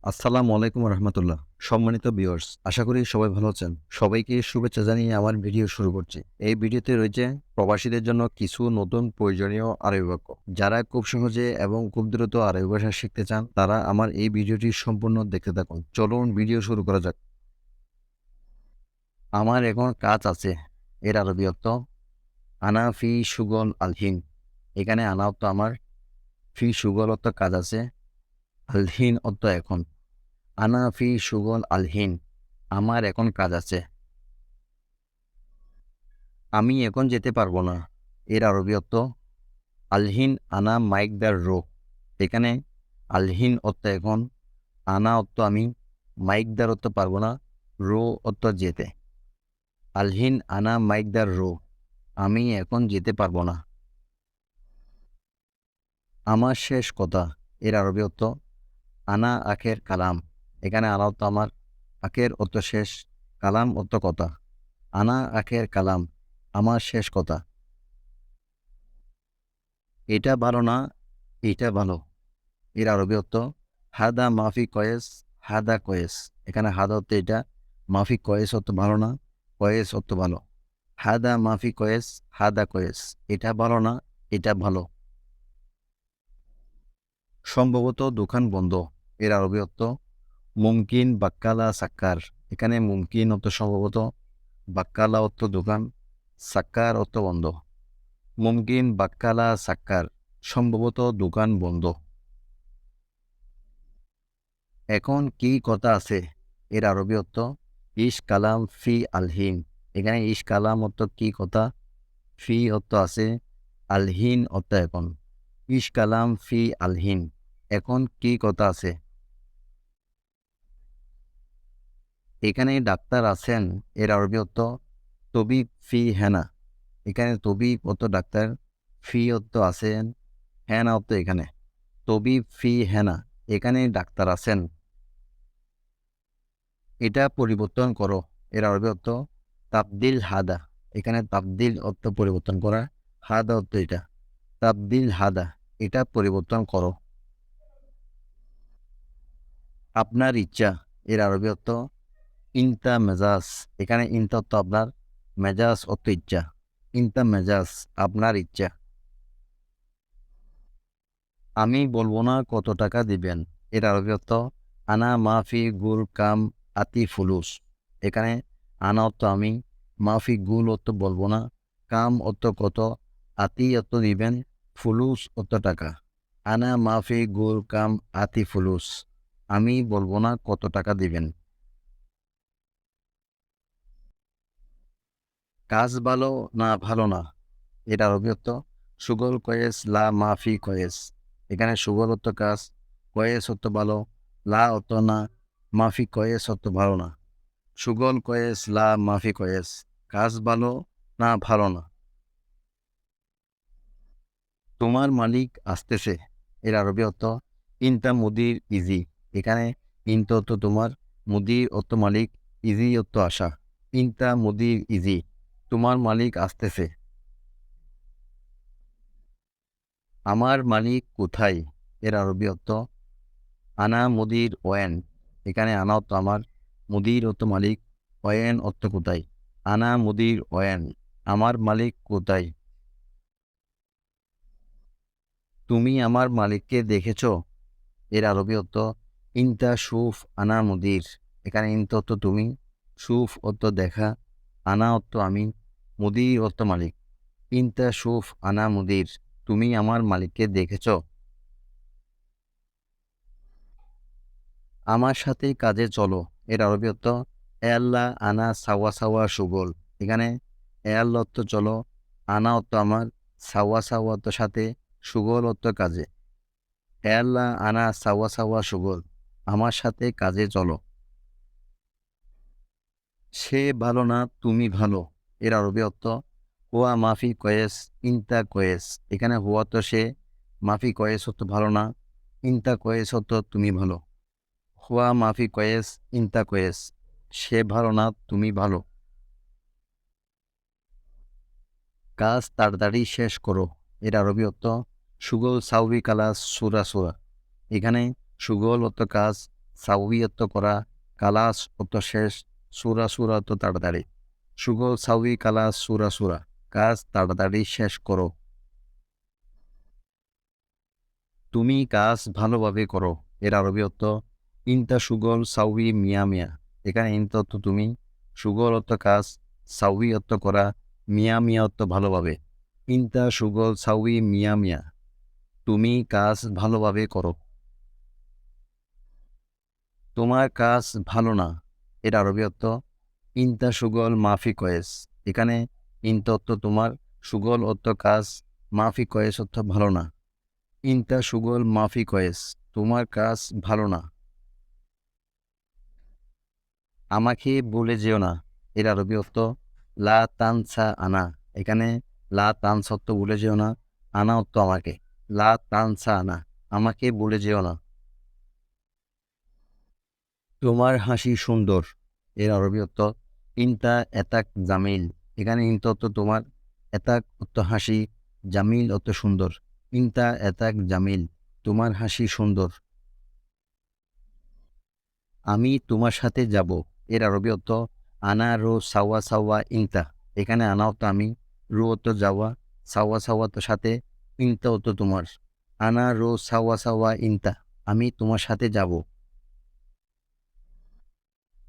আসসালামু আলাইকুম রহমতুল্লাহ। সম্মানিত ভিউয়ার্স, আশা করি সবাই ভালো আছেন। সবাইকে শুভেচ্ছা জানিয়ে আমার ভিডিও শুরু করছি। এই ভিডিওতে রয়েছে প্রবাসীদের জন্য কিছু নতুন প্রয়োজনীয় আরবি বাক্য। যারা খুব সহজে এবং খুব দ্রুত আরবি ভাষা শিখতে চান, তারা আমার এই ভিডিওটি সম্পূর্ণ দেখতে থাকুন। চলুন ভিডিও শুরু করা যাক। আমার এখন কাজ আছে, এর আরবি অর্থ আনা ফি সুগল আলহিন। এখানে আনা অর্থ আমার, ফি সুগল অর্থ কাজ আছে, আলহিন অর্থ এখন। আনা ফি সুগল আলহিন, আমার এখন কাজ আছে। আমি এখন যেতে পারবো না, এর আরবি অর্থ আলহিন আনা মাইকদার রো। এখানে আলহিন অর্থ এখন, আনা অর্থ আমি, মাইকদার অর্থ পারবো না, রো অর্থ যেতে। আলহিন আনা মাইকদার রো, আমি এখন যেতে পারবো না। আমার শেষ কথা, এর আরবি অর্থ আনা আখের কালাম। এখানে আনা অর্থ আমার, আখের অর্থ শেষ, কালাম অর্থ কথা। আনা আখের কালাম, আমার শেষ কথা। এটা ভালো না, এটা ভালো। এর আরবি অর্থ হাদা মাফি কয়েস, হাদা কয়েস। এখানে হাদা অর্থ এটা, মাফি কয়েস অর্থ ভালো না, কয়েস অর্থ ভালো। হাদা মাফি কয়েস, হাদা কয়েস। এটা ভালো না, এটা ভালো। সম্ভবত দোকান বন্ধ, এর আরবি অর্থ মুমকিন বাক্কালা সাক্কার। এখানে মুমকিন অর্থ সম্ভবত, বাক্কালা অর্থ দোকান, সাক্কার অর্থ বন্ধ। মুমকিন বাক্কালা সাক্কার, সম্ভবত দোকান বন্ধ। এখন কি কথা আছে, এর আরবি অর্থ ইশ কালাম ফি আলহিন। এখানে ইশ কালাম অর্থ কি কথা, ফি অর্থ আছে, আলহিন অর্থ এখন। ইশ কালাম ফি আলহিন, এখন কি কথা আছে। এখানে ডাক্তার আছেন, এর আরবি অর্থ তবিব ফি হেনা। এখানে তবিব অর্থ ডাক্তার, ফি অর্থ আছেন, হেনা অর্থ এখানে। তবিব ফি হেনা, এখানে ডাক্তার আছেন। এটা পরিবর্তন করো, এর আরবি অর্থ তাবদিল হাদা। এখানে তাবদিল অর্থ পরিবর্তন করা, হাদা অর্থ এটা। তাবদিল হাদা, এটা পরিবর্তন করো। আপনার ইচ্ছা, এর আরবি অর্থ ইনতা মেজাজ। এখানে ইনতা অর্থ আপনার, মেজাজ অর্থ ইচ্ছা। ইনতা মেজাজ, আপনার ইচ্ছা। আমি বলবো না কত টাকা দিবেন, এর আরবি অর্থ আনা মাফি গুল কাম আতি ফুলুস। এখানে আনা অর্থ আমি, মাফি গুল অর্থ বলবো না, কাম অর্থ কত, আতি অর্থ দিবেন, ফুলুস অর্থ টাকা। আনা মাফি গুল কাম আতি ফুলুস, আমি বলবো না কত টাকা দিবেন। কাজ ভালো না ভালো না, এটা আরবি অর্থ সুগল কয়েস লা মাফি কয়েস। এখানে সুগল অর্থ কাজ, কয়েস অর্থ ভালো, লা অর্থ না, মাফি কয়েস অর্থ ভালো না। সুগল কয়েস লা মাফি কয়েস, কাজ ভালো না ভালো না। তোমার মালিক আসতেছে, এর আরবি অর্থ ইনতা মুদির ইজি। এখানে ইনতা অর্থ তোমার, মুদির অর্থ মালিক, ইজি অর্থ আসা। ইনতা মুদির ইজি, তোমার মালিক আসতেছে। আমার মালিক কোথায়, এর আরবি অর্থ আনা মুদির ওয়েন। এখানে আনা অর্থ আমার, মুদির অর্থ মালিক, ওয়েন অর্থ কোথায়। আনা মুদির ওয়েন, আমার মালিক কোথায়। তুমি আমার মালিককে দেখেছ, এর আরবি অর্থ ইনতা সুফ আনা মুদির। এখানে ইনতা অর্থ তুমি, সুফ অর্থ দেখা, আনা অর্থ আমি, মুদির অর্থ মালিক। ইনতা সুফ আনা মুদির, তুমি আমার মালিককে দেখেছ। আমার সাথে কাজে চলো, এর আরবি অর্থ এ আল্লাহ আনা সাওয়া সাওয়া সুগল। এখানে এ আল্লাহ অর্থ চলো, আনা অর্থ আমার, সাওয়া সাওয়া অর্থ সাথে, সুগল অর্থ কাজে। এ আল্লাহ আনা সাওয়া সাওয়া সুগল, আমার সাথে কাজে চলো। সে ভালো না, তুমি ভালো, এর আরবি অর্থ হুয়া মাফি কয়েস, ইনতা কয়েস। এখানে হুয়া তো সে, মাফি কয়েস অর্থ ভালো না, ইনতা কয়েস অর্থ তুমি ভালো। হুয়া মাফি কয়েস, ইনতা কয়েস, সে ভালো না, তুমি ভালো। কাজ তাড়াতাড়ি শেষ করো, এর আরবি অর্থ সুগল সাউবি কালাস সুরা সুরা। এখানে সুগল অর্থ কাজ, সাউই অর্থ করা, কালাস অর্থ শেষ, সুরা সুরা অর্থ তাড়াতাড়ি। সুগল সাউই কালাস সুরা সুরা, কাজ তাড়াতাড়ি শেষ করো। তুমি কাজ ভালোভাবে করো, এর আরবি অর্থ ইনতা সুগল সাউই মিয়া মিয়া। এখানে ইনতা অর্থ তুমি, সুগল অর্থ কাজ, সাউই অর্থ করা, মিয়া মিয়া অর্থ ভালোভাবে। ইনতা সুগল সাউই মিয়া মিয়া, তুমি কাজ ভালোভাবে করো। তোমার কাজ ভালো না, এর আরবি অর্থ ইনতা সুগল মাফি কয়েস। এখানে ইনতা অর্থ তোমার, সুগল অর্থ কাজ, মাফি কয়েস অর্থ ভালো না। ইনতা সুগল মাফি কয়েস, তোমার কাজ ভালো না। আমাকে বলে যেও না, এর আরবি অর্থ লা তানসা আনা। এখানে লা তানসা অর্থ বলে যেও না, আনা অর্থ আমাকে। লা তানসা আনা, আমাকে বলে যেও না। তোমার হাসি সুন্দর, এর আরবি অর্থ ইনতা এতাক জামিল। এখানে ইনতা অর্থ তোমার, এতাক অর্থ হাসি, জামিল অর্থ সুন্দর। ইনতা এতাক জামিল, তোমার হাসি সুন্দর। আমি তোমার সাথে যাব, এর আরবি অর্থ আনা রো সাওয়া সাওয়া ইনতা। এখানে আনা অর্থ আমি, রো অর্থ যাওয়া, সাওয়া সাওয়া তো সাথে, ইনতা অর্থ তোমার। আনা রো সাওয়া সাওয়া ইনতা, আমি তোমার সাথে যাব।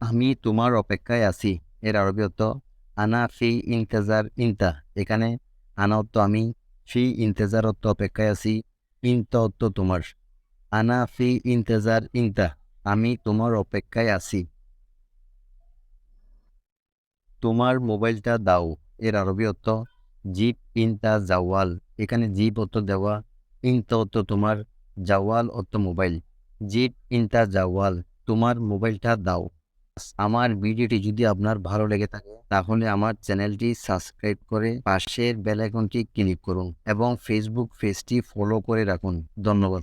আমি তোমার অপেক্ষায় আছি, এর আরবি অর্থ আনা ফি ইন্তেজার ইনতা। এখানে আনা অর্থ আমি, ফি ইন্তেজার অর্থ অপেক্ষায় আছি, ইনতা অর্থ তোমার। আনা ফি ইন্তেজার ইনতা, আমি তোমার অপেক্ষায় আছি। তোমার মোবাইলটা দাও, এর আরবি অর্থ জিপ ইনতা জাওয়াল। এখানে জিপ অর্থ দেওয়া, ইনতা অর্থ তোমার, জাওয়াল অর্থ মোবাইল। জিপ ইনতা জাওয়াল, তোমার মোবাইলটা দাও। আমার ভিডিওটি যদি আপনার ভালো লেগে থাকে তাহলে আমার চ্যানেলটি সাবস্ক্রাইব করে পাশের বেল আইকনটি ক্লিক করুন এবং ফেসবুক পেজটি ফলো করে রাখুন। ধন্যবাদ।